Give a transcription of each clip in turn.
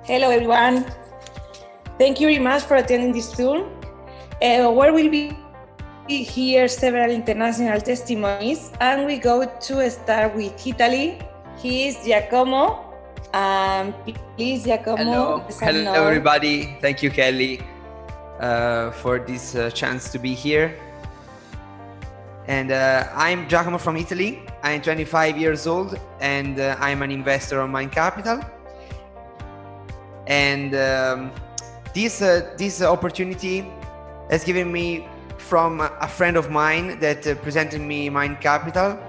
Hello, everyone. Thank you very much for attending this tour, where we'll be here several international testimonies, and we go to start with Italy. He is Giacomo. Please, Giacomo. Hello, everybody. Thank you, Kelly, for this chance to be here. And I'm Giacomo from Italy. I'm 25 years old, and I'm an investor on Mind Capital. And this opportunity has given me from a friend of mine that presented me Mind Capital,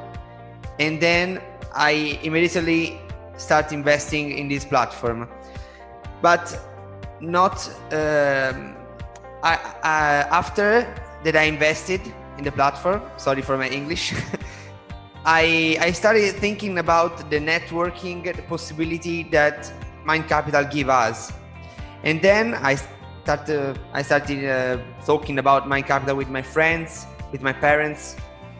and then I immediately start investing in this platform. But not after that I invested in the platform, sorry for my English, I started thinking about the networking, the possibility that Mind Capital give us. And then I started talking about Mind Capital with my friends, with my parents,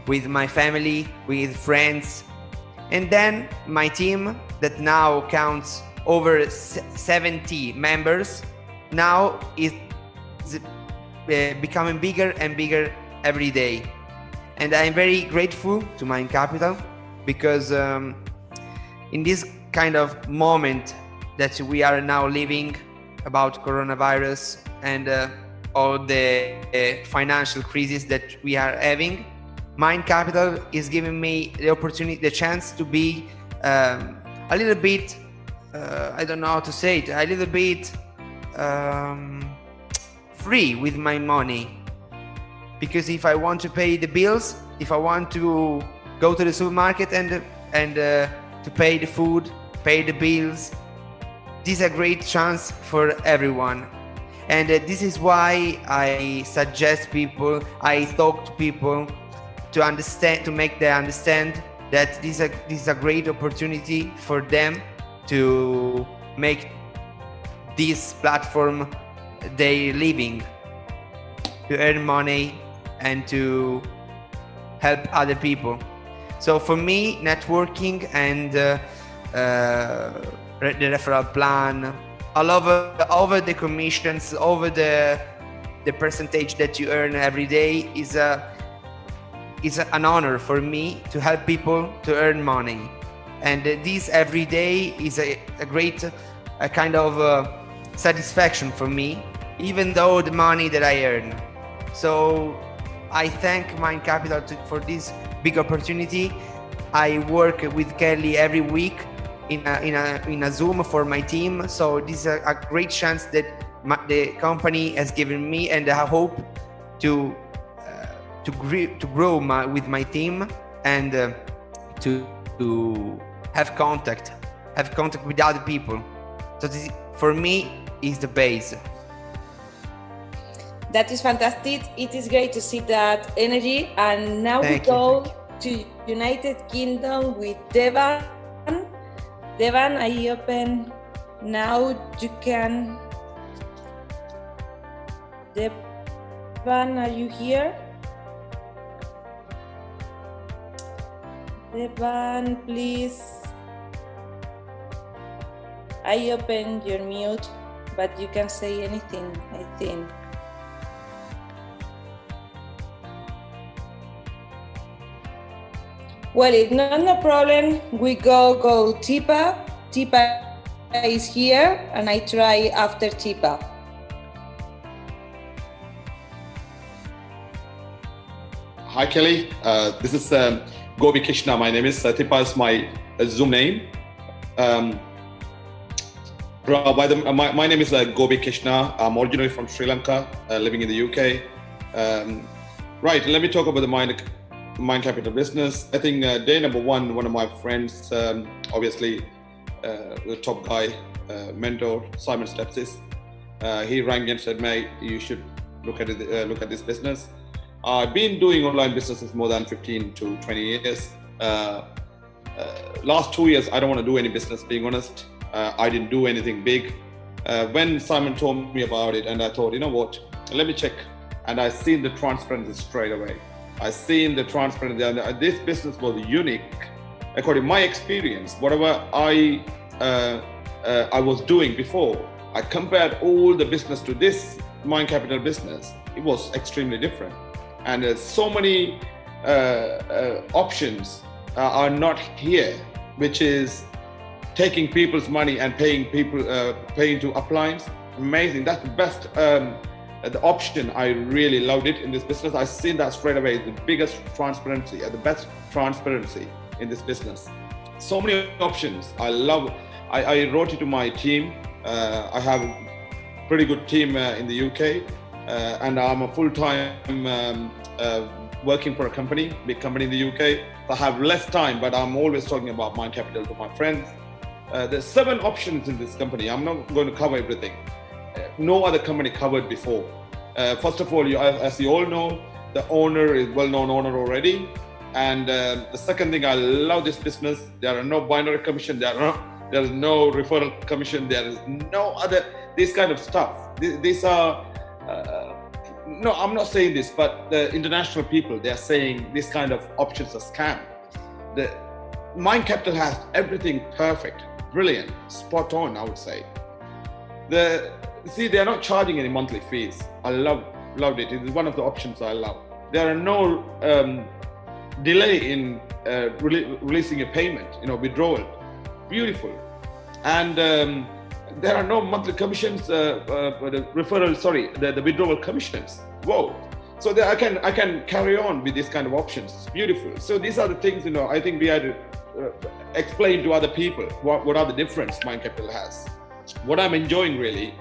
with my family, with friends. And then my team that now counts over 70 members now is becoming bigger and bigger every day. And I'm very grateful to Mind Capital because in this kind of moment that we are now living about coronavirus and all the financial crisis that we are having, Mind Capital is giving me the opportunity, the chance to be a little bit, I don't know how to say it, a little bit free with my money. Because if I want to pay the bills, if I want to go to the supermarket and to pay the food, pay the bills, this is a great chance for everyone. And this is why I suggest people, I talk to people to understand, to make them understand that this is a great opportunity for them to make this platform their living, to earn money and to help other people. So for me, networking and the referral plan, all over the commissions, over the percentage that you earn every day is an honor for me to help people to earn money. And this every day is a great kind of satisfaction for me, even though the money that I earn. So I thank Mind Capital for this big opportunity. I work with Kelly every week in a Zoom for my team. So this is a great chance that the company has given me, and I hope to grow with my team and to have contact with other people. So this, for me, is the base. That is fantastic. It is great to see that energy. And now we go to United Kingdom with Devan. Devan, I open now. You can. Devan, are you here? Devan, please. I open your mute, but you can say anything, I think. Well, it's not no problem. We go Tipa. Tipa is here, and I try after Tipa. Hi, Kelly. This is Gobi Krishna. My name is Tipa is my Zoom name. My name is Gobi Krishna. I'm originally from Sri Lanka, living in the UK. Right, let me talk about the Mind Capital business. I think day number one of my friends, obviously the top guy, mentor, Simon Stepsis, he rang me and said, mate, you should look at it, look at this business. I've been doing online businesses more than 15 to 20 years. Last 2 years, I don't want to do any business, being honest. I didn't do anything big. When Simon told me about it, and I thought, you know what, let me check. And I seen the transparency straight away. I seen the transparency, and this business was unique. According to my experience, whatever I I was doing before, I compared all the business to this Mind Capital business. It was extremely different. And there's so many options are not here, which is taking people's money and paying to appliance. Amazing. That's the best the option. I really loved it in this business. I seen that straight away, the biggest transparency, the best transparency in this business. So many options. I love. I wrote it to my team. I have a pretty good team in the UK, and I'm a full-time working for a company, big company in the UK. I have less time, but I'm always talking about Mind Capital to my friends. There's 7 options in this company. I'm not going to cover everything. No other company covered before. First of all, as you all know, the owner is well-known owner already. And the second thing, I love this business. There are no binary commission. There is no referral commission. There is no other, this kind of stuff. These are, no, I'm not saying this, but the international people, they're saying this kind of options are scam. The Mind Capital has everything perfect, brilliant, spot on, I would say. They're not charging any monthly fees. I loved it. It is one of the options I love. There are no delay in releasing a payment, withdrawal. Beautiful. And there are no monthly commissions, the withdrawal commissions. Whoa. So I can carry on with this kind of options. It's beautiful. So these are the things, I think we had to explain to other people what are the difference Mind Capital has. What I'm enjoying really,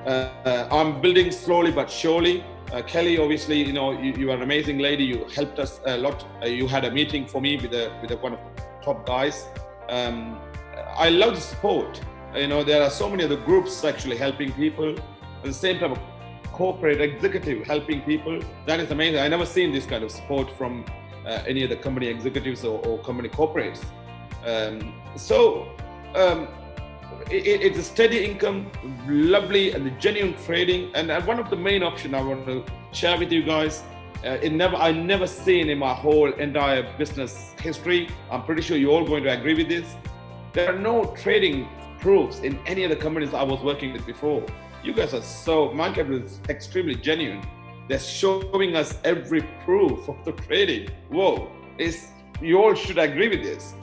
I'm building slowly but surely. Kelly, obviously, you are an amazing lady. You helped us a lot. You had a meeting for me with one of the top guys. I love the support. There are so many other groups actually helping people. At the same time, a corporate executive helping people. That is amazing. I never seen this kind of support from any of the company executives or company corporates. It's a steady income, lovely, and the genuine trading. And one of the main options I want to share with you guys, I never seen in my whole entire business history. I'm pretty sure you're all going to agree with this. There are no trading proofs in any of the companies I was working with before. You guys are Mind Capital is extremely genuine. They're showing us every proof of the trading. Whoa, you all should agree with this.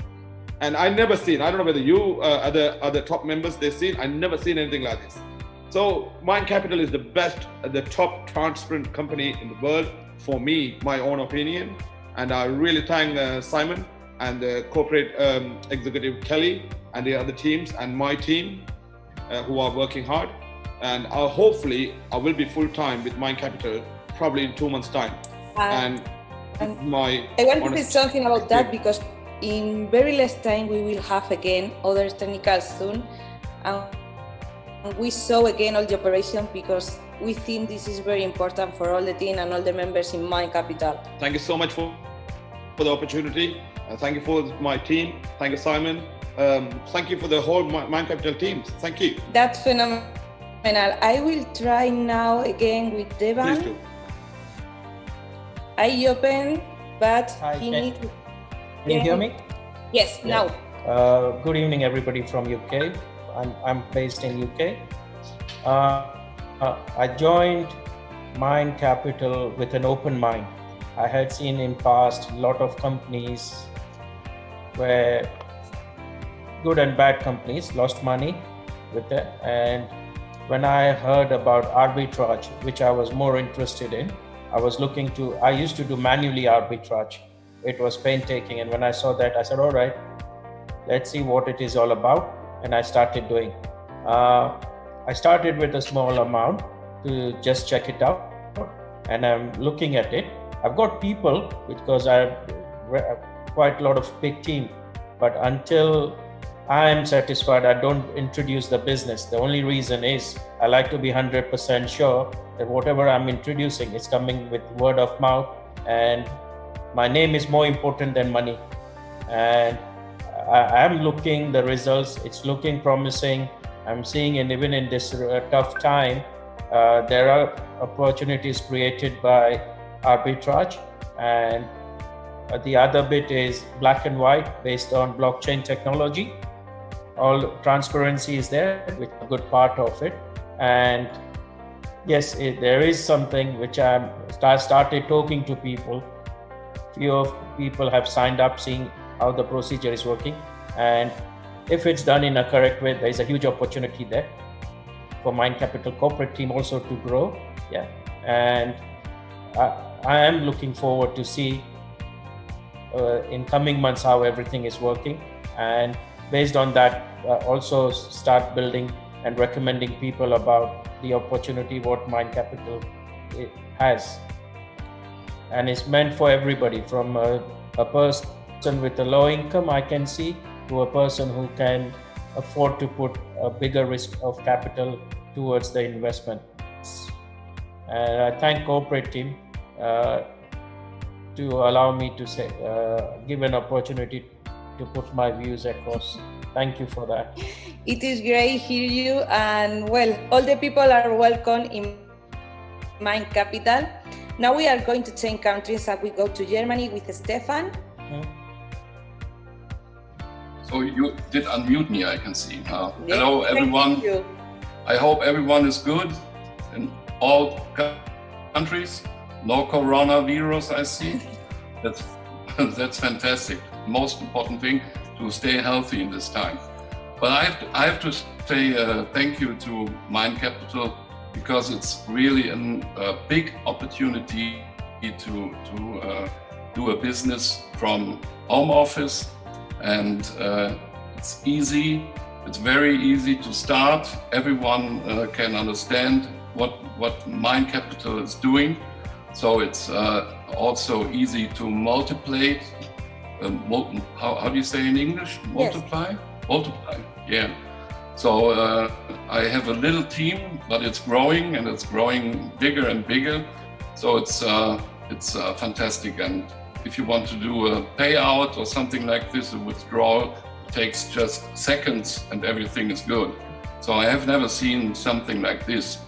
And I never seen, I don't know whether you, other top members, they've seen, I never seen anything like this. So Mind Capital is the best, the top transparent company in the world for me, my own opinion. And I really thank Simon and the corporate executive Kelly and the other teams and my team who are working hard. And hopefully I will be full-time with Mind Capital probably in 2 months' time. I want to say something about that because in very less time we will have again other technicals soon, and we saw again all the operation because we think this is very important for all the team and all the members in Mind Capital. Thank you so much for the opportunity. Thank you for my team. Thank you, Simon. Thank you for the whole Mind Capital teams. Thank you. That's phenomenal. I will try now again with Devan. Please do. I open, but he needs to... Can you hear me? Yes, yeah. Now. Good evening, everybody from UK. I'm based in UK. I joined Mind Capital with an open mind. I had seen in past a lot of companies where good and bad companies lost money with it. And when I heard about arbitrage, which I was more interested in, I used to do manually arbitrage. It was painstaking, and when I saw that, I said, all right, let's see what it is all about. And I started doing. I started with a small amount to just check it out, and I'm looking at it. I've got people because I have quite a lot of big team, but until I am satisfied, I don't introduce the business. The only reason is I like to be 100% sure that whatever I'm introducing is coming with word of mouth, and my name is more important than money. And I'm looking the results. It's looking promising. I'm seeing, and even in this tough time, there are opportunities created by arbitrage. And the other bit is black and white based on blockchain technology. all transparency is there, which is a good part of it. And yes, there is something which I started talking to people. Few of people have signed up, seeing how the procedure is working, and if it's done in a correct way, there is a huge opportunity there for Mind Capital corporate team also to grow. Yeah, and I am looking forward to see in coming months how everything is working, and based on that, also start building and recommending people about the opportunity what Mind Capital has, and it's meant for everybody, from a person with a low income, I can see, to a person who can afford to put a bigger risk of capital towards the investment. And I thank corporate team to allow me to say, give an opportunity to put my views across. Thank you for that. It is great hear you, and well, all the people are welcome in Mind Capital. Now we are going to change countries and we go to Germany with Stefan. So you did unmute me, I can see now. Yes, hello everyone. thank you. I hope everyone is good in all countries. No coronavirus, I see. That's fantastic. Most important thing, to stay healthy in this time. But I have to say thank you to Mind Capital, because it's really a big opportunity to do a business from home office, and it's easy. It's very easy to start. Everyone can understand what Mind Capital is doing. So it's also easy to multiply. How do you say in English? Multiply? Yes. Multiply, yeah. So I have a little team, but it's growing, and it's growing bigger and bigger. So it's fantastic. And if you want to do a payout or something like this, a withdrawal, it takes just seconds and everything is good. So I have never seen something like this.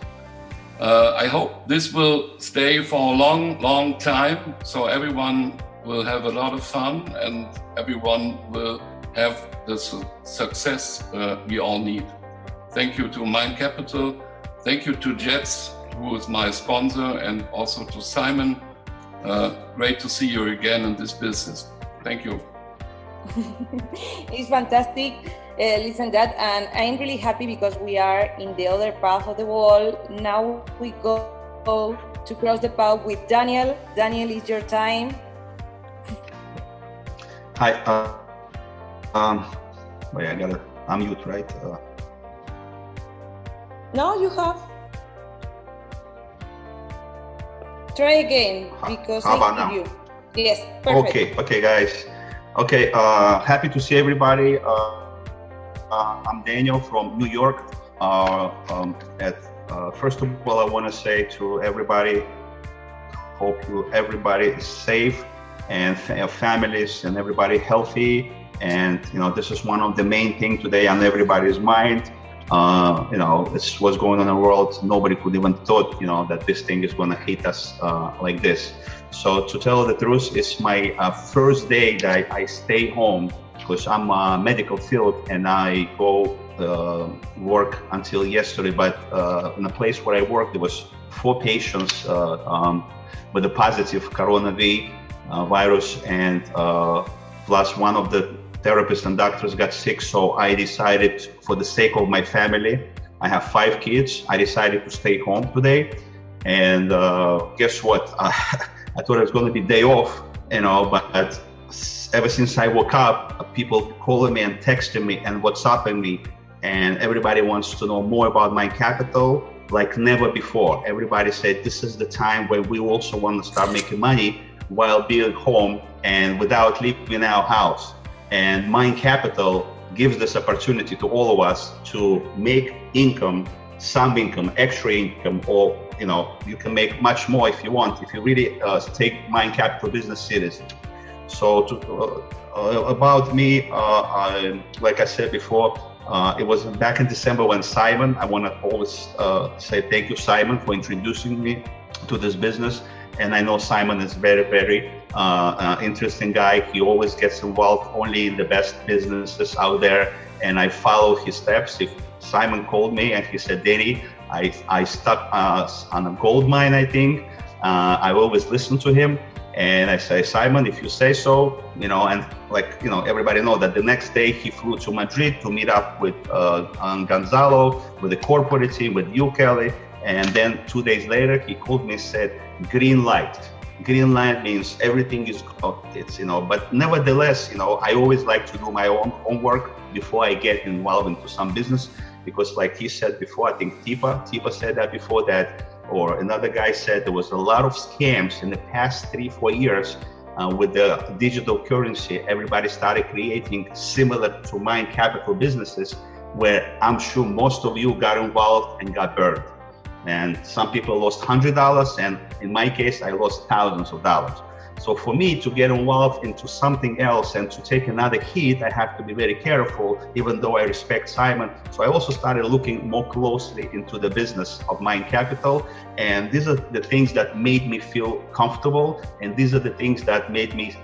I hope this will stay for a long, long time, so everyone will have a lot of fun and everyone will have the success we all need. Thank you to Mind Capital. Thank you to Jets, who is my sponsor, and also to Simon. Great to see you again in this business. Thank you. It's fantastic. Listen that, and I'm really happy because we are in the other part of the world. Now we go to cross the path with Daniel. Daniel, it's your time. Hi. Wait, I gotta unmute, right? No, you have. Try again, because I hear you. Yes, perfect. Okay, guys. Okay, happy to see everybody. I'm Daniel from New York. First of all, I want to say to everybody, hope everybody is safe and families and everybody healthy. And this is one of the main things today on everybody's mind. It's what's going on in the world. Nobody could even thought, that this thing is going to hit us like this. So to tell the truth, it's my first day that I stay home, because I'm a medical field and I go work until yesterday. But in the place where I work, there was 4 patients with a positive coronavirus, and plus one of the therapists and doctors got sick. So I decided, for the sake of my family, I have 5 kids, I decided to stay home today. And guess what? I thought it was going to be day off, but ever since I woke up, people calling me and texting me and WhatsApping me, and everybody wants to know more about Mind Capital like never before. Everybody said this is the time where we also want to start making money while being home and without leaving our house. And Mind Capital gives this opportunity to all of us to make income, some income, extra income, or you can make much more if you want, if you really take Mind Capital business serious. So about me, like I said before, it was back in December when Simon, I want to always say thank you, Simon, for introducing me to this business. And I know Simon is very, very interesting guy. He always gets involved only in the best businesses out there. and I followed his steps. If Simon called me and he said, Danny, I stuck on a gold mine, I think. I always listen to him. And I say, Simon, if you say so, and everybody know that the next day he flew to Madrid to meet up with Gonzalo, with the corporate team, with you, Kelly. And then 2 days later, he called me and said, green light. Green light means everything is, but nevertheless, I always like to do my own homework before I get involved into some business, because like he said before, I think Tipa said that before that, or another guy said there was a lot of scams in the past 3-4 years with the digital currency. Everybody started creating similar to Mind Capital businesses, where I'm sure most of you got involved and got burned. And some people lost $100, and in my case, I lost thousands of dollars. So for me to get involved into something else and to take another hit, I have to be very careful, even though I respect Simon. So I also started looking more closely into the business of Mind Capital. And these are the things that made me feel comfortable. And these are the things that made me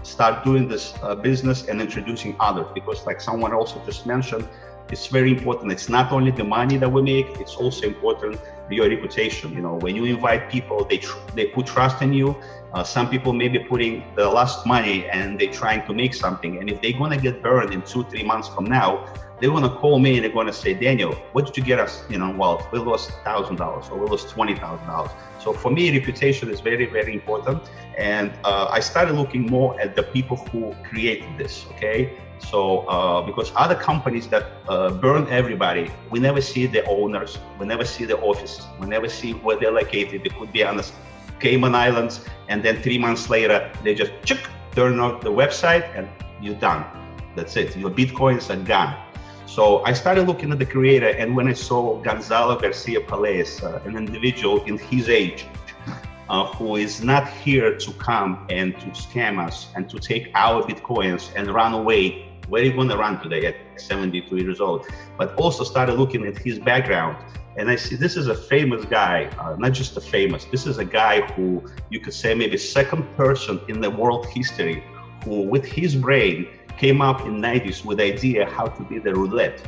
start doing this business and introducing others. Because like someone also just mentioned, it's very important. It's not only the money that we make, it's also important your reputation. When you invite people, they put trust in you. Some people may be putting the last money and they're trying to make something. And if they're gonna get burned in 2-3 months from now, they're gonna call me and they're gonna say, Daniel, what did you get us involved? We lost $1,000 or we lost $20,000. So for me, reputation is very, very important. And I started looking more at the people who created this, okay? So because other companies that burn everybody, we never see the owners, we never see the offices, we never see where they're located. They could be on the Cayman Islands, and then 3 months later, they just turn off the website and you're done. That's it, your Bitcoins are gone. So I started looking at the creator, and when I saw Gonzalo Garcia Palaez, an individual in his age, who is not here to come and to scam us and to take our Bitcoins and run away. Where are you going to run today at 72 years old? But also started looking at his background. And I see this is a famous guy, not just a famous, this is a guy who you could say maybe second person in the world history who with his brain came up in 90s with the idea how to be the roulette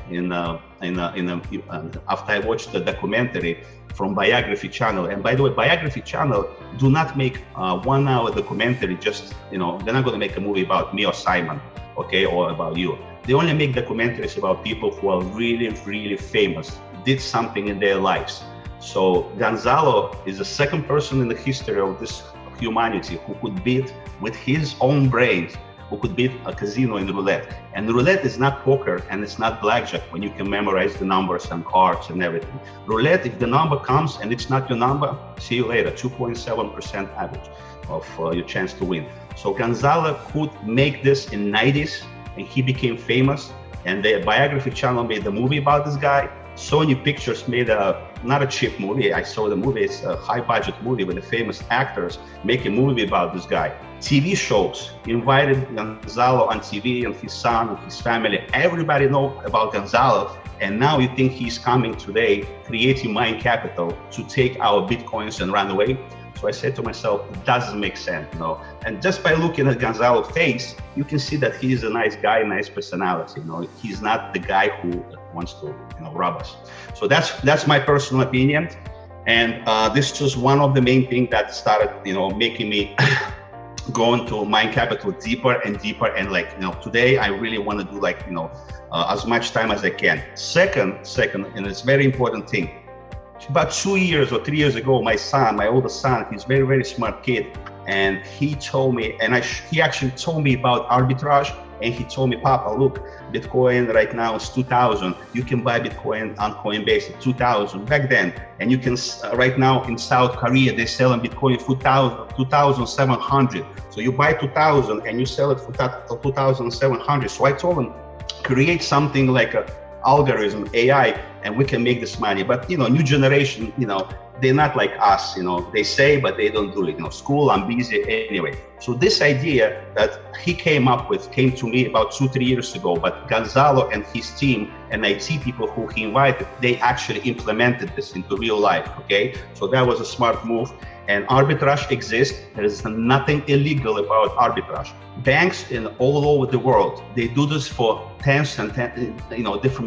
after I watched the documentary from Biography Channel. And by the way, Biography Channel do not make 1 hour documentary, just, they're not going to make a movie about me or Simon, okay, or about you. They only make documentaries about people who are really, really famous, did something in their lives. So Gonzalo is the second person in the history of this humanity who could beat with his own brains, who could beat a casino in roulette. And roulette is not poker and it's not blackjack when you can memorize the numbers and cards and everything. Roulette, if the number comes and it's not your number, see you later, 2.7% average of your chance to win. So Gonzalo could make this in 90s and he became famous. And the Biography Channel made a movie about this guy. Sony Pictures made not a cheap movie. I saw the movie, it's a high budget movie with the famous actors make a movie about this guy. TV shows invited Gonzalo on TV and his son and his family. Everybody know about Gonzalo. And now you think he's coming today, creating Mind Capital to take our Bitcoins and run away. So I said to myself, it doesn't make sense, And just by looking at Gonzalo's face, you can see that he's a nice guy, nice personality, He's not the guy who wants to, rob us. So that's my personal opinion. And this was one of the main things that started, making me go into Mind Capital deeper and deeper. And today I really want to do as much time as I can. Second, and it's very important thing. About 2 years or 3 years ago, my oldest son, he's a very, very smart kid. And he told me, he actually told me about arbitrage. And he told me, Papa, look, Bitcoin right now is 2,000. You can buy Bitcoin on Coinbase at 2,000 back then. And you can, right now in South Korea, they're selling Bitcoin for 2,700. So you buy 2,000 and you sell it for 2,700. So I told him, create something like a algorithm, AI, and we can make this money. But new generation, they're not like us, they say, but they don't do it. School, I'm busy anyway. So this idea that he came to me about 2-3 years ago, but Gonzalo and his team and IT people who he invited, they actually implemented this into real life, okay? So that was a smart move. And arbitrage exists. There is nothing illegal about arbitrage. Banks all over the world, they do this for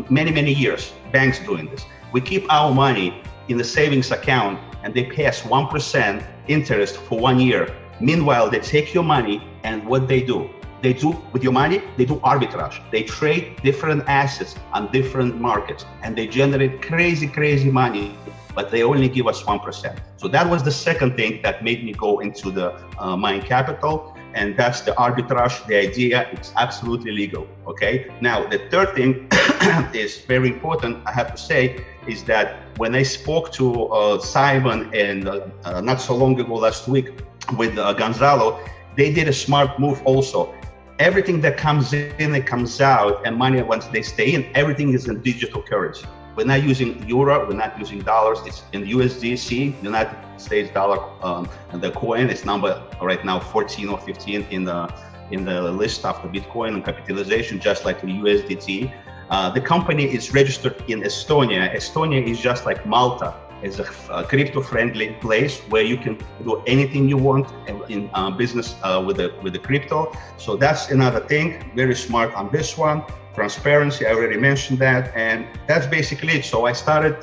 many years. Banks doing this. We keep our money in the savings account and they pay us 1% interest for 1 year. Meanwhile, they take your money and what they do with your money, they do arbitrage. They trade different assets on different markets and they generate crazy money, but they only give us 1%. So that was the second thing that made me go into the Mind Capital. And that's the arbitrage, the idea, it's absolutely legal, okay? Now, the third thing is very important, I have to say, is that when I spoke to Simon and not so long ago, last week, with Gonzalo, they did a smart move also. Everything that comes in, it comes out, and money, once they stay in, everything is in digital currency. We're not using euro, we're not using dollars, it's in USDC, United States dollar, and the coin is number right now 14 or 15 in the list of the Bitcoin and capitalization, just like the USDT. The company is registered in Estonia. Estonia is just like Malta. It's a crypto-friendly place where you can do anything you want in business with the crypto. So that's another thing, very smart on this one. Transparency, I already mentioned that, and that's basically it. So I started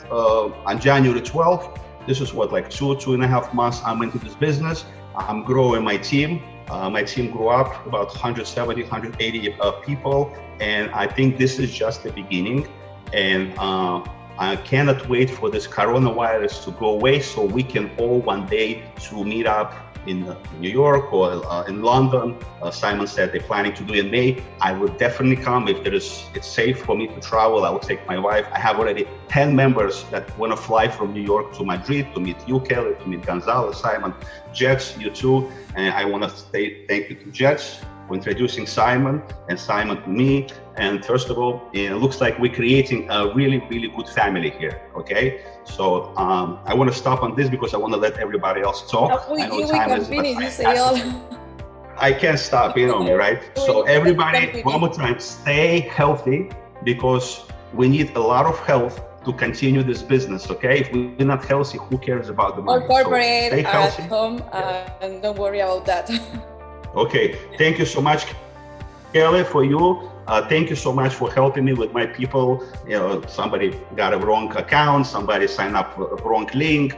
on January 12th. This is like 2.5 months I'm into this business. I'm growing my team. My team grew up about 170, 180 people, and I think this is just the beginning. And I cannot wait for this coronavirus to go away so we can all one day to meet up in New York or in London. Simon said they're planning to do it in May. I will definitely come if it's safe for me to travel. I will take my wife. I have already 10 members that want to fly from New York to Madrid to meet you, Kelly, to meet Gonzalo, Simon, Jets, you too. And I want to say thank you to Jets for introducing Simon and Simon to me. And first of all, it looks like we're creating a really good family here, okay? So I want to stop on this because I want to let everybody else talk. We can finish, you say all. I can't stop, you know me, right? So everybody, one more time, stay healthy because we need a lot of health to continue this business, okay? If we're not healthy, who cares about the money? Or corporate so at home, and don't worry about that. Okay, thank you so much, Kelly, for you. Thank you so much for helping me with my people. Somebody got a wrong account, somebody signed up for a wrong link,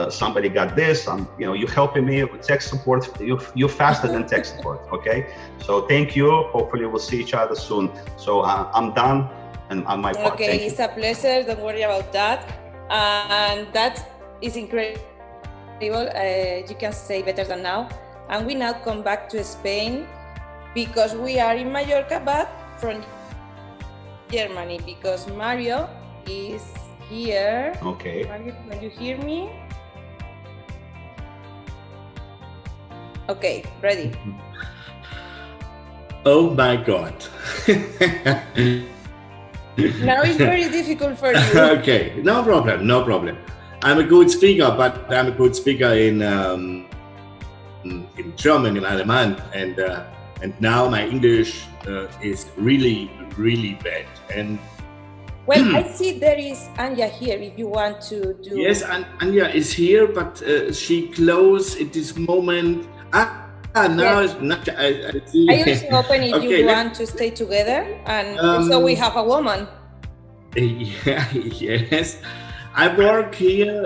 somebody got this. You're helping me with tech support. You're faster than tech support, okay? So thank you. Hopefully we'll see each other soon. So I'm done and on my part. Okay, it's a pleasure. Don't worry about that. And that is incredible. You can say better than now. And we now come back to Spain because we are in Mallorca, but from Germany, because Mario is here. Okay. Mario, can you hear me? Okay, ready. Oh my God. Now it's very difficult for you. Okay, no problem. I'm a good speaker, but I'm a good speaker in German, in Alemán, and now my English is really bad. And well, I see there is Anja here. If you want to do. Yes, Anja is here, but she closed at this moment. Now yes. I see. I also open if Okay, you want to stay together, and so we have a woman. Yeah, yes. I work here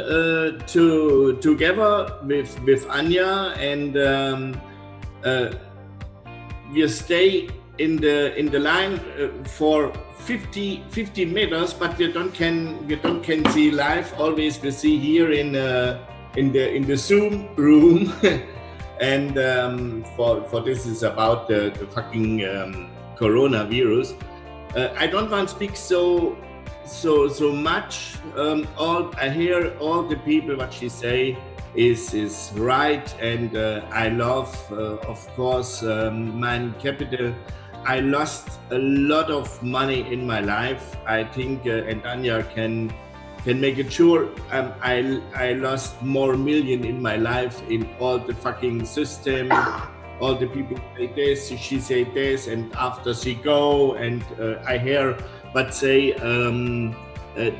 together with Anja, and we stay in the line for 50 meters, but we don't can see live. Always we see here in the Zoom room, and for this is about the fucking coronavirus. I don't want to speak so much. I hear all the people what she say is right, and I love of course Mind Capital. I lost a lot of money in my life. I think, and Anya can make it sure. I lost more million in my life in all the fucking system. All the people say this, she say this, and after she go, and I hear, but say,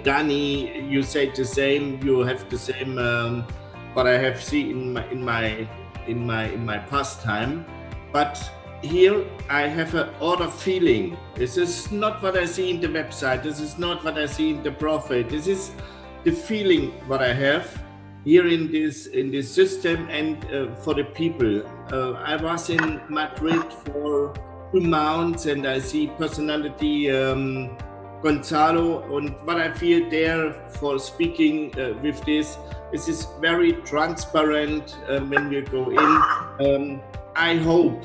Danny, you say the same. You have the same. What I have seen in my past time, but here I have an other feeling. This is not what I see in the website. This is not what I see in the profit. This is the feeling what I have here in this system and for the people. I was in Madrid for 2 months and I see personality Gonzalo, and what I feel there for speaking with this is very transparent when we go in. I hope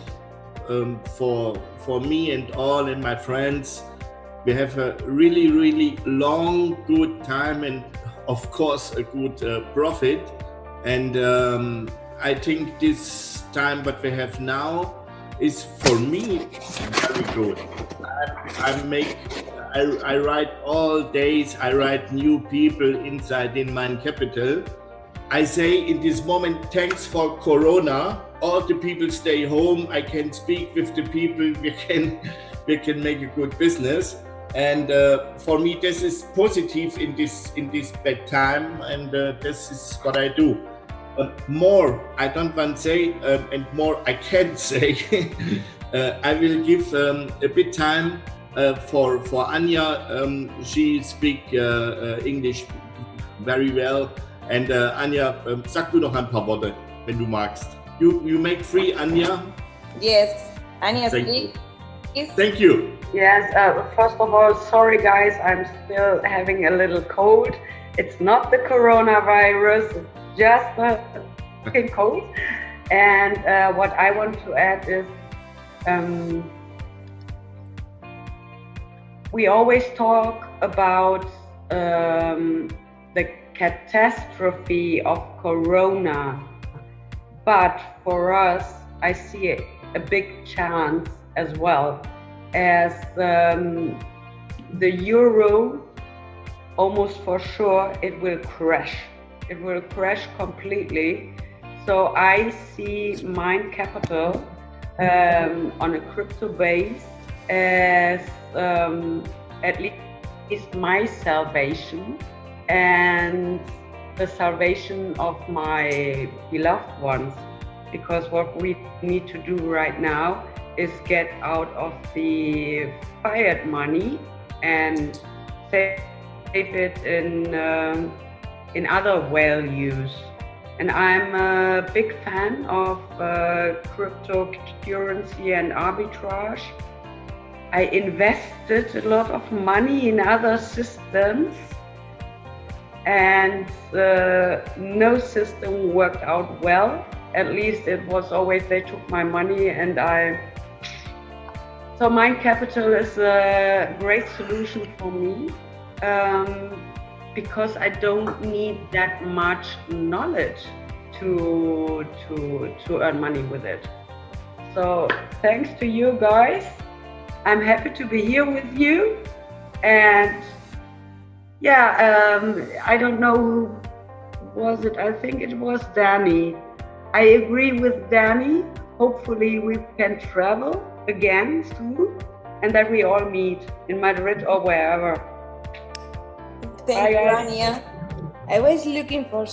for me and all and my friends, we have a really, really long, good time and of course a good profit. And I think this time what we have now is for me very good. I write all days, I write new people inside in Mind Capital. I say in this moment, thanks for Corona. All the people stay home. I can speak with the people. We can make a good business. And for me, this is positive in this bad time. And this is what I do. But more, I don't want to say, and more I can't say. I will give a bit time for Anya. She speaks English very well. And Anya, sag du noch ein paar Worte, wenn du magst. You make free, Anya? Yes, Anya, please. Thank you. Yes, first of all, sorry guys, I'm still having a little cold. It's not the coronavirus, it's just a fucking cold. And what I want to add is, we always talk about the catastrophe of Corona, but for us, I see a big chance as well, as the euro, almost for sure, it will crash. It will crash completely. So I see Mind Capital on a crypto base as at least my salvation and the salvation of my beloved ones, because what we need to do right now is get out of the fiat money and save it in other values. And I'm a big fan of cryptocurrency and arbitrage. I invested a lot of money in other systems, and no system worked out well. At least it was always they took my money, and so Mind Capital is a great solution for me, because I don't need that much knowledge to earn money with it. So thanks to you guys. I'm happy to be here with you. And yeah, I don't know who was it. I think it was Danny. I agree with Danny. Hopefully we can travel again soon and that we all meet in Madrid or wherever. Thank you, Anya. I was looking for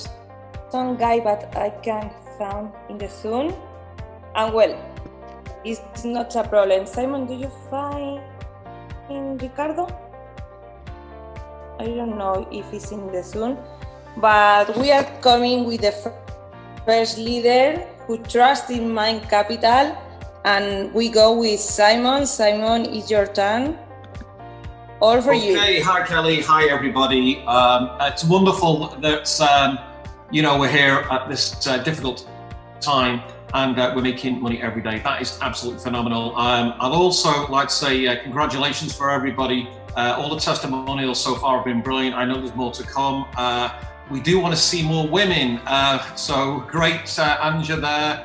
some guy, but I can't find in the Zoom. And well, it's not a problem. Simon, do you find Ricardo? I don't know if it's in the Zoom, but we are coming with the first leader who trusts in Mind Capital, and we go with Simon. Simon, it's your turn. All for you. Okay, hi Kelly, hi everybody. It's wonderful that we're here at this difficult time and we're making money every day. That is absolutely phenomenal. I'd also like to say congratulations for everybody. All the testimonials so far have been brilliant. I know there's more to come. We do want to see more women. So great, Anja there.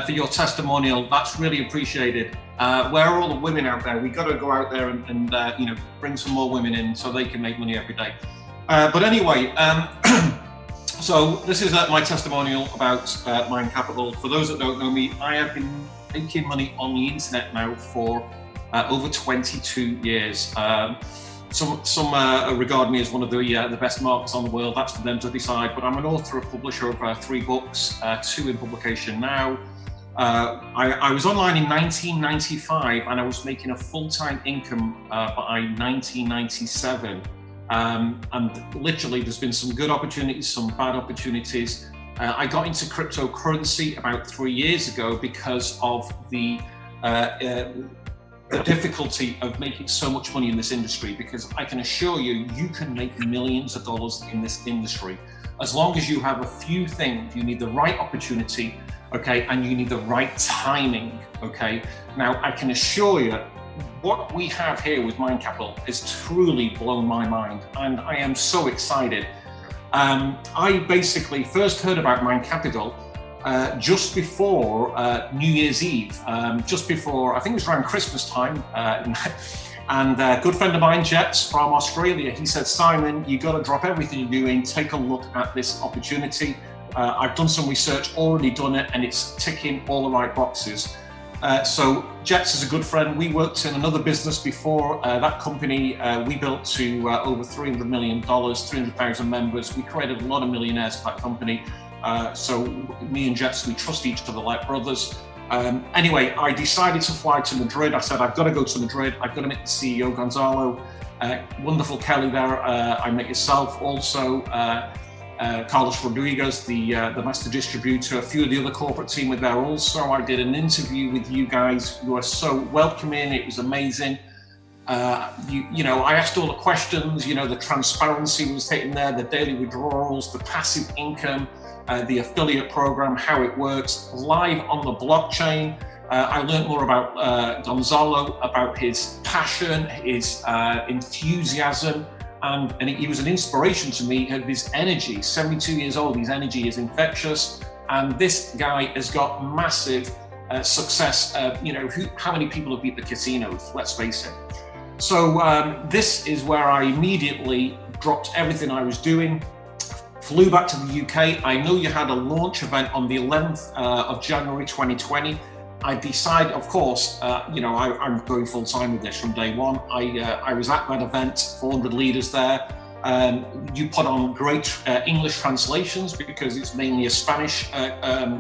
for your testimonial. That's really appreciated. Where are all the women out there? We got to go out there and you know, bring some more women in so they can make money every day. But anyway, so this is my testimonial about Mind Capital. For those that don't know me, I have been making money on the internet now for over 22 years. Some regard me as one of the best marketers on the world. That's for them to decide. But I'm an author, a publisher of 3 books, 2 in publication now. I was online in 1995 and I was making a full-time income by 1997. And literally there's been some good opportunities, some bad opportunities. I got into cryptocurrency about 3 years ago because of the difficulty of making so much money in this industry, because I can assure you, you can make millions of dollars in this industry. As long as you have a few things, you need the right opportunity, okay, and you need the right timing, okay? Now, I can assure you, what we have here with Mind Capital has truly blown my mind, and I am so excited. I basically first heard about Mind Capital just before New Year's Eve, just before, I think it was around Christmas time, and a good friend of mine, Jets from Australia, he said, Simon, you got to drop everything you're doing, take a look at this opportunity. I've done some research, already done it, and it's ticking all the right boxes. So Jets is a good friend. We worked in another business before that company. We built to over $300 million, 300,000 members. We created a lot of millionaires for that company. So me and Jets, we trust each other like brothers. Anyway, I decided to fly to Madrid. I said, I've got to go to Madrid. I've got to meet the CEO, Gonzalo. Wonderful Kelly there. I met yourself also. Carlos Rodriguez, the master distributor, a few of the other corporate team were there also. I did an interview with you guys. You were so welcoming. It was amazing. You know, I asked all the questions, you know, the transparency was taken there, the daily withdrawals, the passive income, the affiliate program, how it works, live on the blockchain. I learned more about Gonzalo, about his passion, his enthusiasm, and he was an inspiration to me of his energy. 72 years old, his energy is infectious, and this guy has got massive success. You know, how many people have beat the casinos? Let's face it. So this is where I immediately dropped everything I was doing, flew back to the UK. I know you had a launch event on the 11th of January 2020. I decided, of course, you know, I'm going full time with this from day one. I was at that event, 400 leaders there. You put on great English translations because it's mainly a Spanish,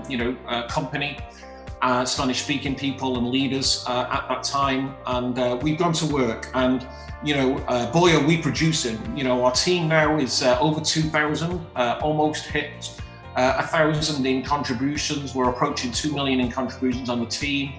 you know, company, Spanish-speaking people and leaders at that time. And we've gone to work, and you know, boy, are we producing. You know, our team now is over 2,000, almost hit 1,000 in contributions. We're approaching 2 million in contributions on the team.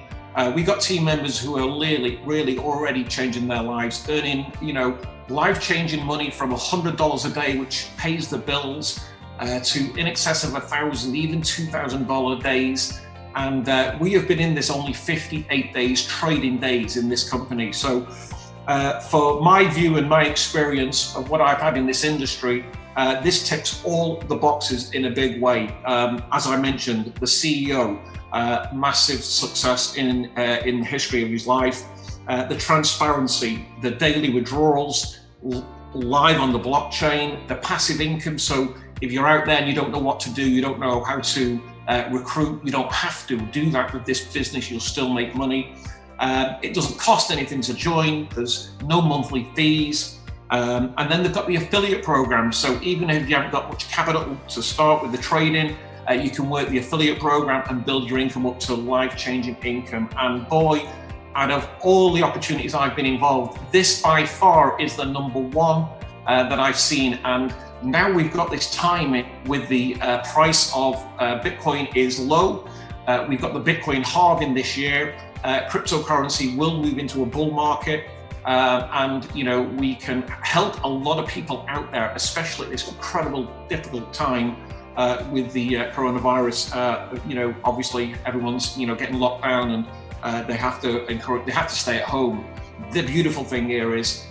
We've got team members who are really already changing their lives, earning, you know, life-changing money from $100 a day, which pays the bills, to in excess of 1,000, even $2,000 days. And we have been in this only 58 days, trading days in this company. So for my view and my experience of what I've had in this industry, this ticks all the boxes in a big way. As I mentioned, the CEO, massive success in the history of his life. The transparency, the daily withdrawals, live on the blockchain, the passive income. So if you're out there and you don't know what to do, you don't know how to recruit, you don't have to do that with this business, you'll still make money. It doesn't cost anything to join, there's no monthly fees. And then they've got the affiliate program. So even if you haven't got much capital to start with the trading, you can work the affiliate program and build your income up to life-changing income. And boy, out of all the opportunities I've been involved, this by far is the #1 that I've seen. And now we've got this timing with the price of Bitcoin is low. We've got the Bitcoin halving this year. Cryptocurrency will move into a bull market. And you know, we can help a lot of people out there, especially at this incredible difficult time with the coronavirus. You know, obviously everyone's, you know, getting locked down, and they have to stay at home. The beautiful thing here is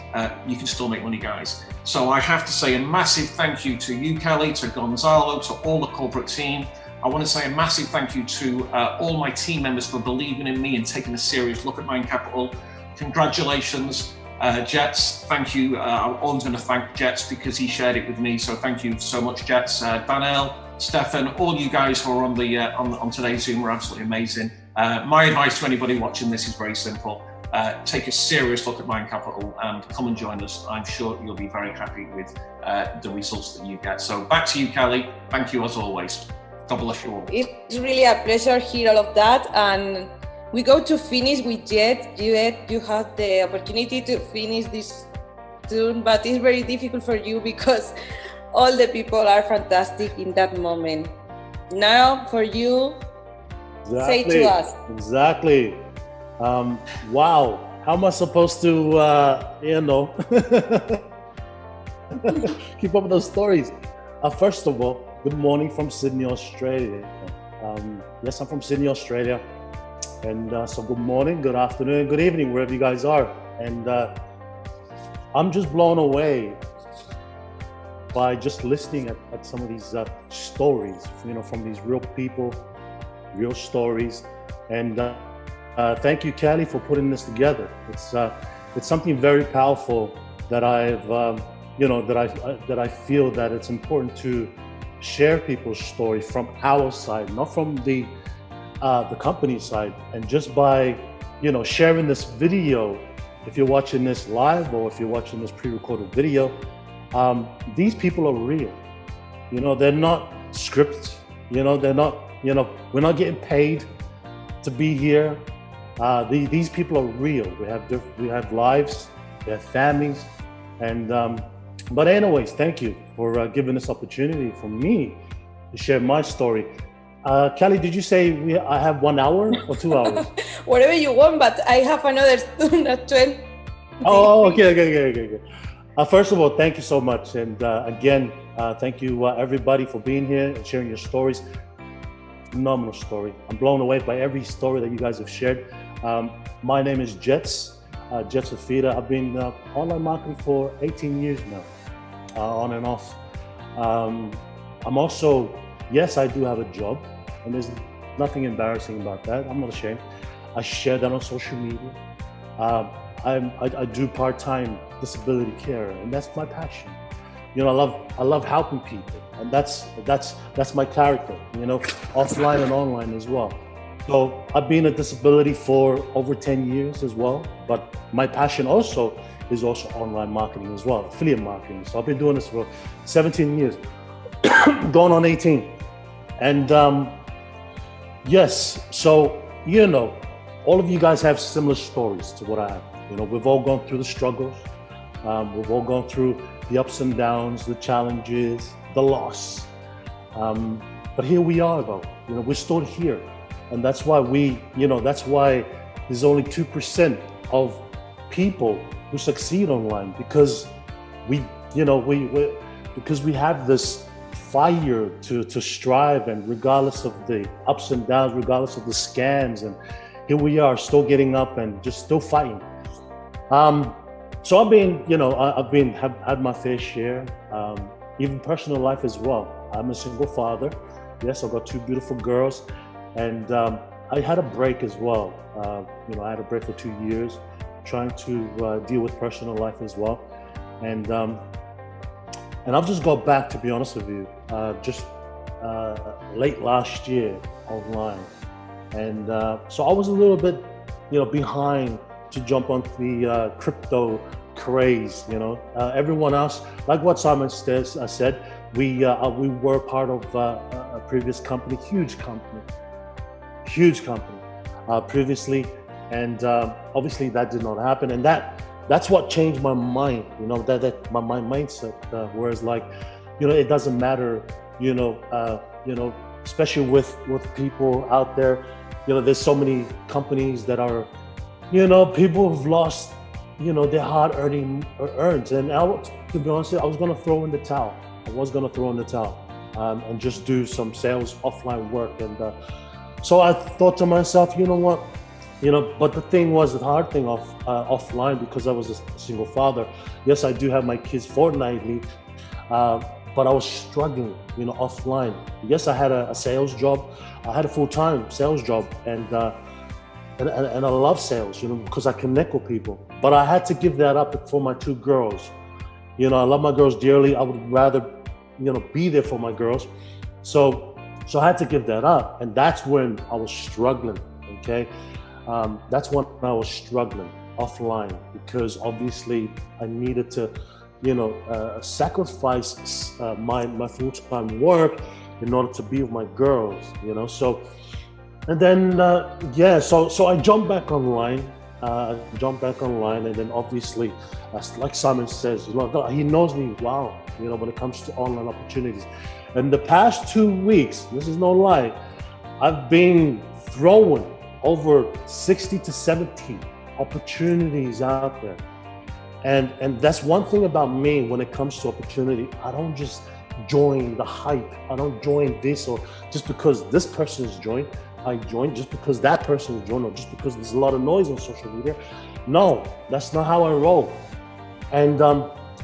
you can still make money, guys. So I have to say a massive thank you to you, Kelly, to Gonzalo, to all the corporate team. I want to say a massive thank you to all my team members for believing in me and taking a serious look at Mind Capital. Congratulations, Jets. Thank you. I'm always going to thank Jets because he shared it with me. So thank you so much, Jets. Daniel, Stefan, all you guys who are on the on today's Zoom were absolutely amazing. My advice to anybody watching this is very simple. Take a serious look at Mind Capital and come and join us. I'm sure you'll be very happy with the results that you get. So back to you, Kelly. Thank you as always. God bless you all. It's really a pleasure hear all of that. And we go to finish with Jet. Jet, you have the opportunity to finish this soon, but it's very difficult for you because all the people are fantastic in that moment. Now for you, say to us. Exactly. Wow. How am I supposed to, keep up with those stories? First of all, good morning from Sydney, Australia. Yes, I'm from Sydney, Australia. And so good morning, good afternoon, good evening, wherever you guys are. And I'm just blown away by just listening at some of these stories, from these real people, real stories. And thank you, Kelly, for putting this together. It's something very powerful that I've, that I feel that it's important to share people's story from our side, not from the company side. And just by, sharing this video, if you're watching this live or if you're watching this pre-recorded video, these people are real. They're not scripted. They're not. We're not getting paid to be here. These people are real. We have lives, we have families, and but anyways, thank you for giving this opportunity for me to share my story. Kelly, did you say I have 1 hour or 2 hours? Whatever you want, but I have another 20. Oh, okay. First of all, thank you so much, and again, thank you everybody for being here and sharing your stories. Phenomenal story. I'm blown away by every story that you guys have shared. My name is Jets Afida. I've been online marketing for 18 years now, on and off. I'm also, yes, I do have a job, and there's nothing embarrassing about that. I'm not ashamed. I share that on social media. I do part-time disability care, and that's my passion. I love helping people, and that's my character. Offline and online as well. So I've been a disability for over 10 years as well, but my passion is also online marketing as well, affiliate marketing. So I've been doing this for 17 years, going on 18. And yes, so all of you guys have similar stories to what I have. We've all gone through the struggles. We've all gone through the ups and downs, the challenges, the loss. But here we are though, we're still here. And that's why that's why there's only 2% of people who succeed online, because we have this fire to strive, and regardless of the ups and downs, regardless of the scams, and here we are still getting up and just still fighting. So I've had my fair share, even personal life as well. I'm a single father. Yes, I've got 2 beautiful girls, and I had a break as well. I had a break for 2 years, trying to deal with personal life as well, and I've just got back, to be honest with you, just late last year online, and so I was a little bit, behind to jump onto the crypto craze. Everyone else, like what Simon said, we were part of a previous company, huge company previously, and obviously that did not happen, and that's what changed my mind. That my mindset. Whereas, it doesn't matter. Especially with people out there. There's so many companies that are, people have lost, their hard-earned earns. And to be honest, I was going to throw in the towel. And just do some sales offline work. And so I thought to myself, you know what? But the thing was, the hard thing offline, because I was a single father. Yes, I do have my kids fortnightly, but but I was struggling, offline. Yes, I had a sales job. I had a full-time sales job, and I love sales, because I connect with people. But I had to give that up for my two girls. I love my girls dearly. I would rather, be there for my girls. So I had to give that up, and that's when I was struggling. Okay, that's when I was struggling offline, because obviously I needed to, sacrifice my full-time work in order to be with my girls. So, and then so I jumped back online. And then obviously, like Simon says, he knows me well, when it comes to online opportunities. And the past 2 weeks, this is no lie, I've been throwing over 60 to 70 opportunities out there. And that's one thing about me when it comes to opportunity. I don't just join the hype. I don't join this, or just because this person is joined, I join. Just because that person is joined, or just because there's a lot of noise on social media. No, that's not how I roll. And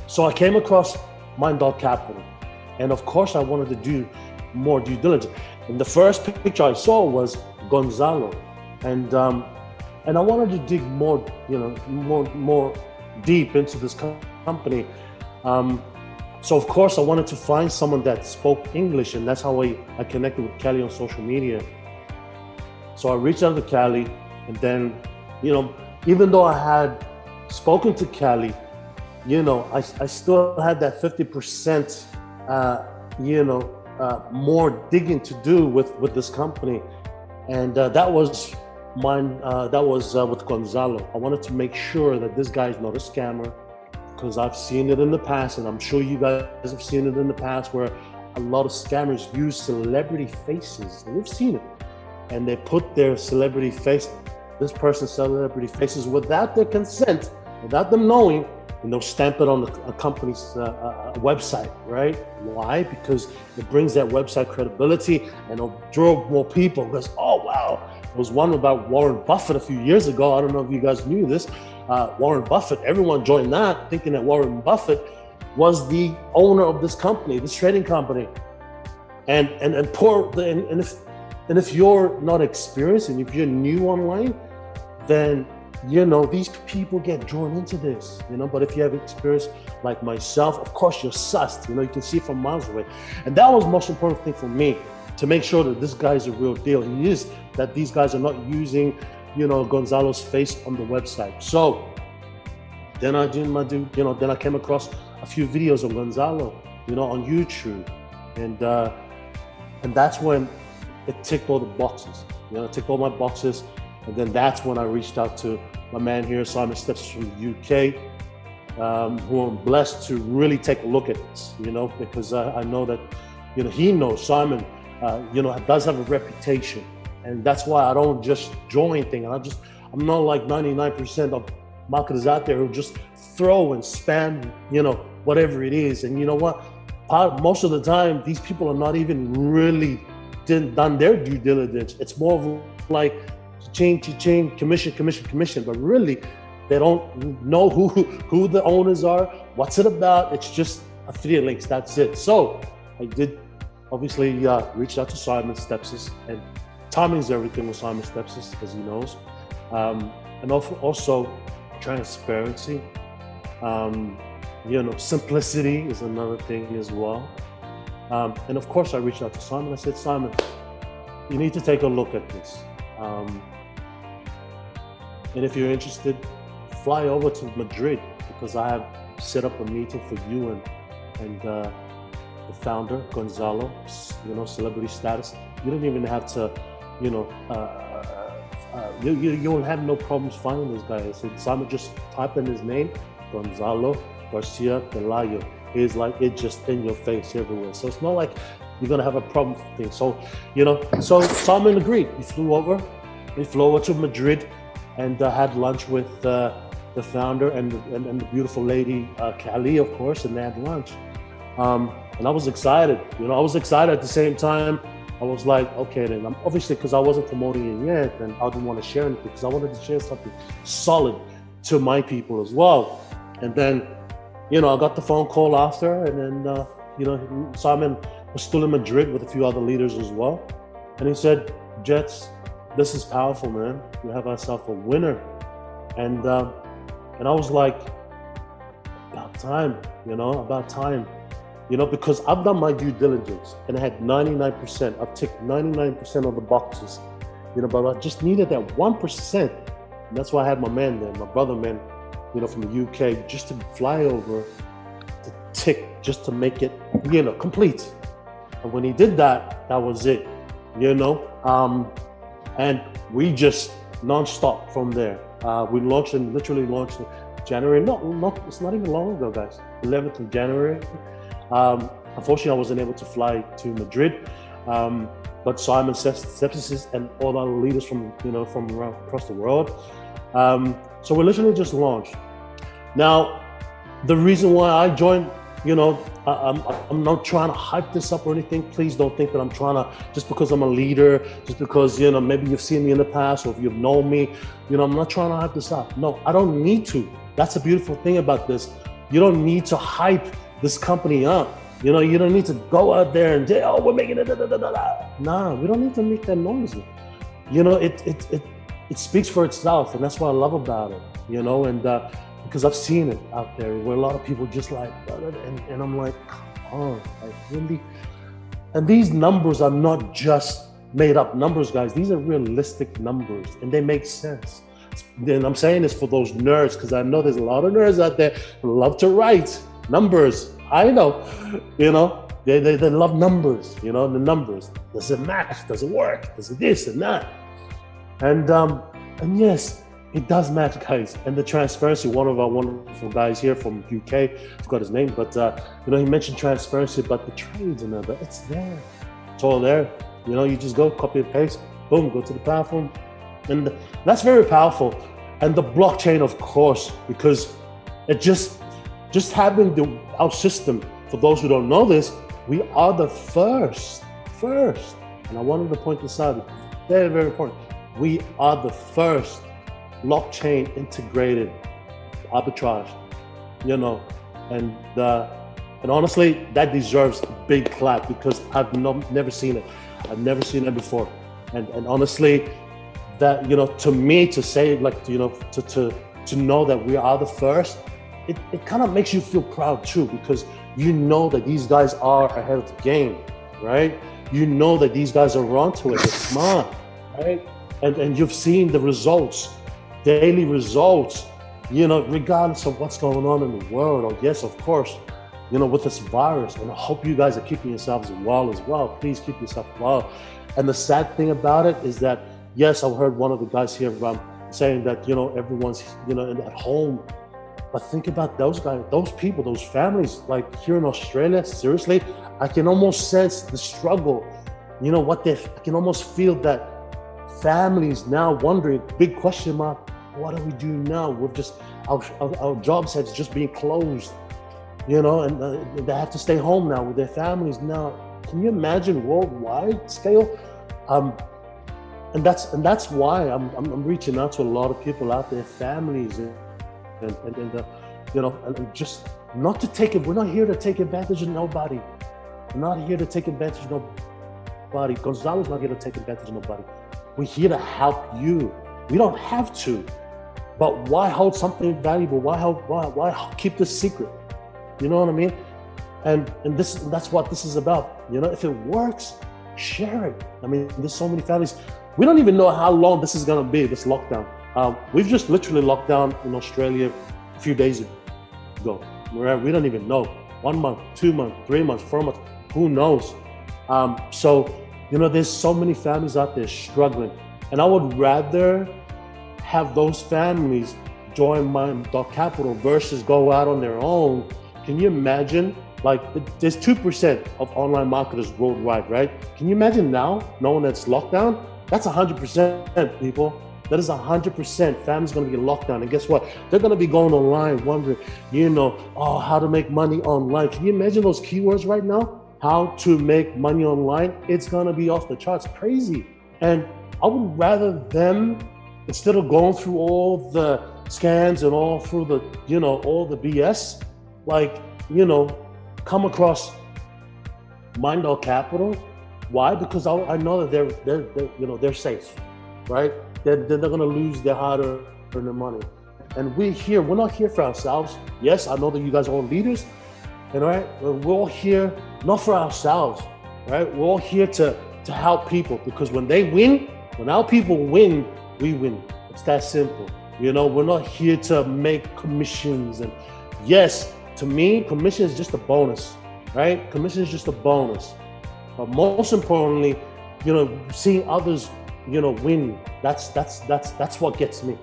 so I came across Mind.Capital. And of course I wanted to do more due diligence. And the first picture I saw was Gonzalo. And I wanted to dig more, more deep into this company. So of course I wanted to find someone that spoke English, and that's how I connected with Kelly on social media. So I reached out to Kelly, and then, even though I had spoken to Kelly, I still had that 50%, more digging to do with this company. And that was mine. That was with Gonzalo. I wanted to make sure that this guy is not a scammer, because I've seen it in the past, and I'm sure you guys have seen it in the past, where a lot of scammers use celebrity faces. And we've seen it. And they put their celebrity face, this person's celebrity faces, without their consent, without them knowing, and they'll stamp it on a company's website, right? Why? Because it brings that website credibility, and it'll draw more people. Because, oh wow, there was one about Warren Buffett a few years ago. I don't know if you guys knew this. Warren Buffett, everyone joined that thinking that Warren Buffett was the owner of this company, this trading company. And if you're not experienced, and if you're new online, then these people get drawn into this, but if you have experience like myself, of course you're sussed, you can see from miles away. And that was the most important thing for me, to make sure that this guy is a real deal. He is, that these guys are not using, Gonzalo's face on the website. So then I did then I came across a few videos of Gonzalo, on YouTube. And that's when it ticked all the boxes, it ticked all my boxes. And then that's when I reached out to my man here, Simon Steps from the UK, who I'm blessed to really take a look at this, because I know that, he knows Simon, does have a reputation. And that's why I don't just join things. I'm not like 99% of marketers out there who just throw and spam, whatever it is. And you know what? Most of the time, these people are not even really done their due diligence. It's more of like chain, commission, but really they don't know who the owners are, what's it about. It's just affiliate links, that's it. So I did obviously reach out to Simon Steps, and timing is everything with Simon Steps, as he knows. And also transparency, simplicity is another thing as well. And of course I reached out to Simon. I said, Simon, you need to take a look at this. And if you're interested, fly over to Madrid, because I have set up a meeting for you and the founder, Gonzalo, celebrity status. You don't even have to, you will have no problems finding this guy. I said, Simon, just type in his name, Gonzalo Garcia Pelayo. It's like, it's just in your face everywhere. So it's not like you're gonna have a problem with things. So, so Simon agreed. We flew over to Madrid, and had lunch with the founder and the beautiful lady, Kelly, of course, and they had lunch. And I was excited, I was excited at the same time. I was like, okay, then obviously, because I wasn't promoting it yet, and I didn't want to share anything, because I wanted to share something solid to my people as well. And then, I got the phone call after, and then Simon was still in Madrid with a few other leaders as well. And he said, Jets, this is powerful, man. We have ourselves a winner. And I was like, about time, because I've done my due diligence and I had 99%. I've ticked 99% of the boxes, but I just needed that 1%. And that's why I had my man there, my brother man, from the UK, just to fly over, to tick, just to make it, complete. And when he did that, that was it, and we just non-stop from there. We literally launched in January. It's not even long ago, guys. 11th of January. Unfortunately, I wasn't able to fly to Madrid, but Simon Sepsis and all the other leaders from around across the world. So we literally just launched. Now, the reason why I joined, I'm not trying to hype this up or anything. Please don't think that I'm trying to, just because I'm a leader, just because, maybe you've seen me in the past or if you've known me, I'm not trying to hype this up. No, I don't need to. That's a beautiful thing about this. You don't need to hype this company up. You don't need to go out there and say, oh, we're making it. Nah, we don't need to make that noise. It speaks for itself, and that's what I love about it. And because I've seen it out there where a lot of people just like, and I'm like, come on, like really? And these numbers are not just made up numbers, guys. These are realistic numbers, and they make sense. And I'm saying this for those nerds, because I know there's a lot of nerds out there who love to write numbers. I know, they love numbers, the numbers. Does it match? Does it work? Does it this and that? And yes, it does match, guys. And the transparency, one of our wonderful guys here from UK, I forgot his name, but he mentioned transparency about the trades and that. It's there. It's all there. You just go copy and paste, boom, go to the platform. And that's very powerful. And the blockchain, of course, because it just having our system, for those who don't know this, we are the first. And I wanted to point this out, very, very important. We are the first blockchain integrated arbitrage, and honestly, that deserves a big clap because I've never seen it. I've never seen it before. And honestly, that, to me, to say, like, to know that we are the first, it kind of makes you feel proud too, because that these guys are ahead of the game, right? That these guys are onto it, they're smart, right? And you've seen the results, daily results, regardless of what's going on in the world. Or yes, of course, with this virus. And I hope you guys are keeping yourselves well as well. Please keep yourself well. And the sad thing about it is that, yes, I heard one of the guys here saying that, everyone's, at home. But think about those guys, those people, those families, like here in Australia, seriously, I can almost sense the struggle, I can almost feel that families now wondering, big question mark, what do we do now? We're just, our job sites just being closed, and they have to stay home now with their families now. Can you imagine worldwide scale? And that's why I'm reaching out to a lot of people out there, families, and just not to take it. We're not here to take advantage of nobody. We're not here to take advantage of nobody. Gonzalo's not here to take advantage of nobody. We're here to help you. We don't have to, but why hold something valuable? Why keep this secret? You know what I mean? And that's what this is about. If it works, share it. I mean, there's so many families. We don't even know how long this is gonna be, this lockdown. We've just literally locked down in Australia a few days ago. We don't even know. 1 month, 2 months, 3 months, 4 months, who knows? So, there's so many families out there struggling. And I would rather have those families join Mind.Capital versus go out on their own. Can you imagine? Like, there's 2% of online marketers worldwide, right? Can you imagine now, knowing that's lockdown? That's 100%, people. That is 100%. Families going to be locked down. And guess what? They're going to be going online wondering, how to make money online. Can you imagine those keywords right now? How to make money online? It's going to be off the charts, crazy. And I would rather them, instead of going through all the scans and all through the, all the BS, come across Mind Our Capital. Why? Because I know that they're safe, right? They're not going to lose their hard-earned money. And we're not here for ourselves. Yes, I know that you guys are all leaders, and right, we're all here not for ourselves, right? We're all here to help people, because when they win, when our people win, we win. It's that simple. You know, we're not here to make commissions. And yes, to me, commission is just a bonus, right? Commission is just a bonus. But most importantly, you know, seeing others, you know, win, that's what gets me.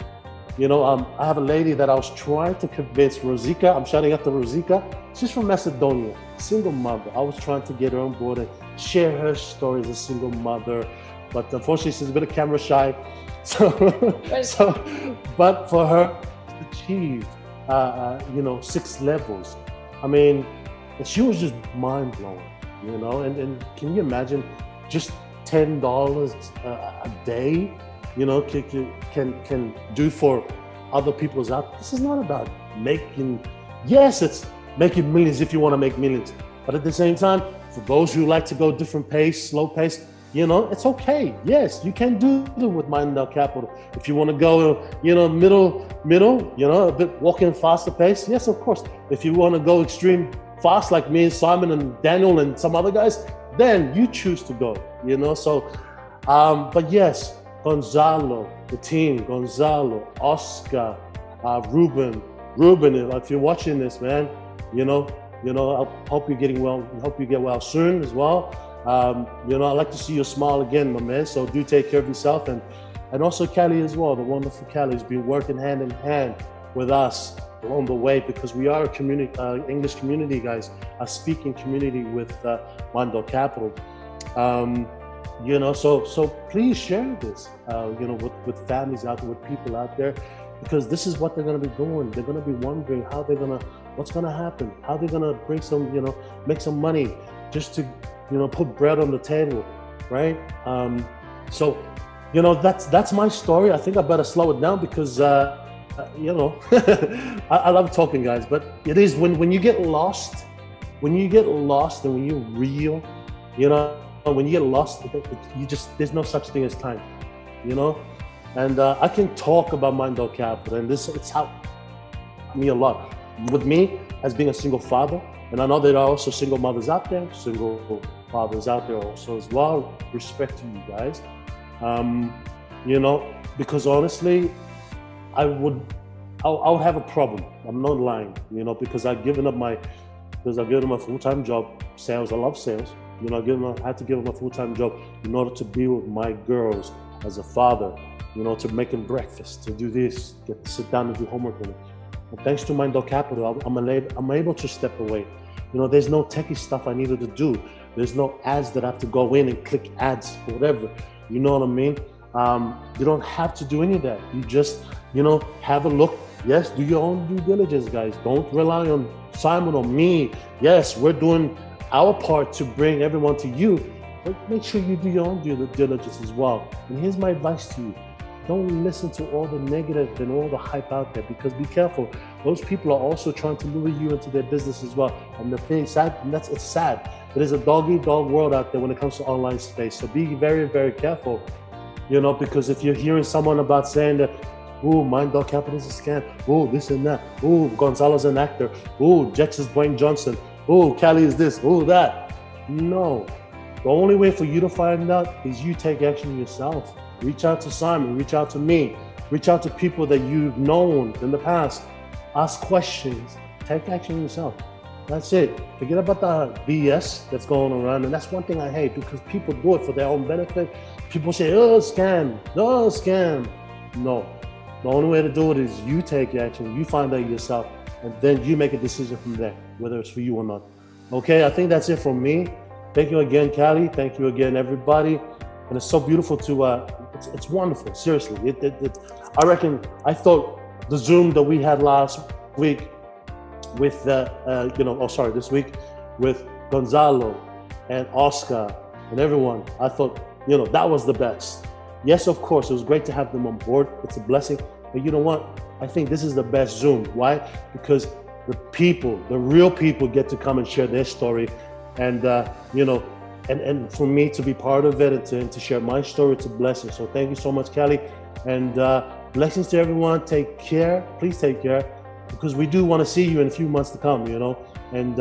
You know, I have a lady that I was trying to convince, Rosika. I'm shouting out to Rosika. She's from Macedonia, single mother. I was trying to get her on board and share her story as a single mother, but unfortunately she's a bit of camera shy. But for her to achieve, 6 levels, I mean, she was just mind blowing, you know. And can you imagine just $10 a day? You know, can do for other people's out. This is not about making, yes, it's making millions if you want to make millions. But at the same time, for those who like to go different pace, slow pace, you know, it's okay. Yes, you can do it with Mind Our Capital. If you want to go, you know, middle, you know, a bit walking faster pace, yes, of course. If you want to go extreme fast like me and Simon and Daniel and some other guys, then you choose to go, you know. So, but yes, Gonzalo, the team, Gonzalo, Oscar, Ruben, if you're watching this, man, you know, I hope you're getting well. I hope you get well soon as well. You know, I'd like to see your smile again, my man. So do take care of yourself, and also Callie as well. The wonderful Callie has been working hand in hand with us along the way, because we are a community, English community, guys, a speaking community with Mind Our Capital. You know, so please share this, you know, with families out there, with people out there, because this is what they're going to be doing. They're going to be wondering what's going to happen, how they're going to bring some, you know, make some money just to, you know, put bread on the table, right? So, you know, that's my story. I think I better slow it down because, you know, I love talking, guys, but it is when you get lost, and when you're real, you know, when you get lost, there's no such thing as time, you know? And I can talk about Mind Our Capital, and it's helped me a lot. With me, as being a single father, and I know there are also single mothers out there, single fathers out there also as well. Respect to you guys. You know, because honestly, I would have a problem. I'm not lying, you know, because I've given up my full-time job, sales. I love sales. You know, I had to give up my full-time job in order to be with my girls as a father, you know, to make them breakfast, to do this, get to sit down and do homework with them. But thanks to Mind Our Capital, I'm able to step away. You know, there's no techie stuff I needed to do. There's no ads that I have to go in and click ads or whatever. You know what I mean? You don't have to do any of that. You just, you know, have a look. Yes, do your own due diligence, guys. Don't rely on Simon or me. Yes, we're doing our part to bring everyone to you, but make sure you do your own due diligence as well. And here's my advice to you. Don't listen to all the negative and all the hype out there, because be careful. Those people are also trying to lure you into their business as well. And the thing sad, it's sad. It is a dog-eat-dog world out there when it comes to online space. So be very, very careful, you know, because if you're hearing someone about saying that, oh, Mind Our Capital is a scam, oh, this and that, oh, Gonzalo's an actor, oh, Jets is Dwayne Johnson, oh, Callie is this, oh, that. No, the only way for you to find out is you take action yourself. Reach out to Simon, reach out to me, reach out to people that you've known in the past. Ask questions, take action yourself. That's it. Forget about the BS that's going around. And that's one thing I hate, because people do it for their own benefit. People say, oh, scam, no, scam. No, the only way to do it is you take action, you find out yourself, and then you make a decision from there, whether it's for you or not. Okay, I think that's it from me. Thank you again, Callie. Thank you again, everybody. And it's so beautiful to, it's wonderful, seriously. I reckon, I thought the Zoom that we had last week with, this week with Gonzalo and Oscar and everyone, I thought, you know, that was the best. Yes, of course, it was great to have them on board. It's a blessing. But you know what? I think this is the best Zoom. Why? Because the people, the real people, get to come and share their story. and you know, and for me to be part of it and to share my story, it's a blessing. So thank you so much, Kelly, and blessings to everyone. Take care, please take care, because we do want to see you in a few months to come, you know, and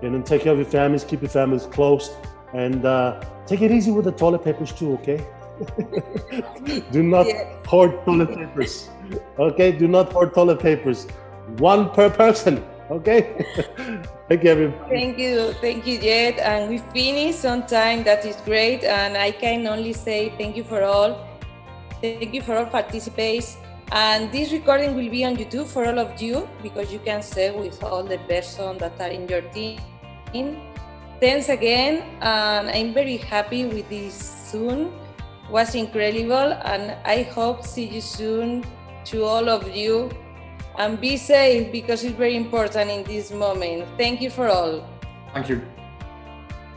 then take care of your families, keep your families close, and take it easy with the toilet papers too, okay? Do not hoard toilet papers, okay? Do not hoard toilet papers. One per person, okay? Thank you, everybody. Thank you, Jet. And we finished on time. That is great. And I can only say thank you for all. Thank you for all participants. And this recording will be on YouTube for all of you, because you can share with all the persons that are in your team. Thanks again. And I'm very happy with this Zoom. It was incredible. And I hope see you soon to all of you. And be safe, because it's very important in this moment. Thank you for all. Thank you.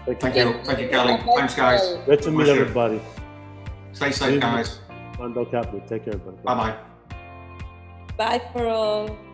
Thank you. Thank you, Kelly. Thanks, guys. Great to meet everybody. Stay safe, guys. Take care, everybody. Bye-bye. Bye for all.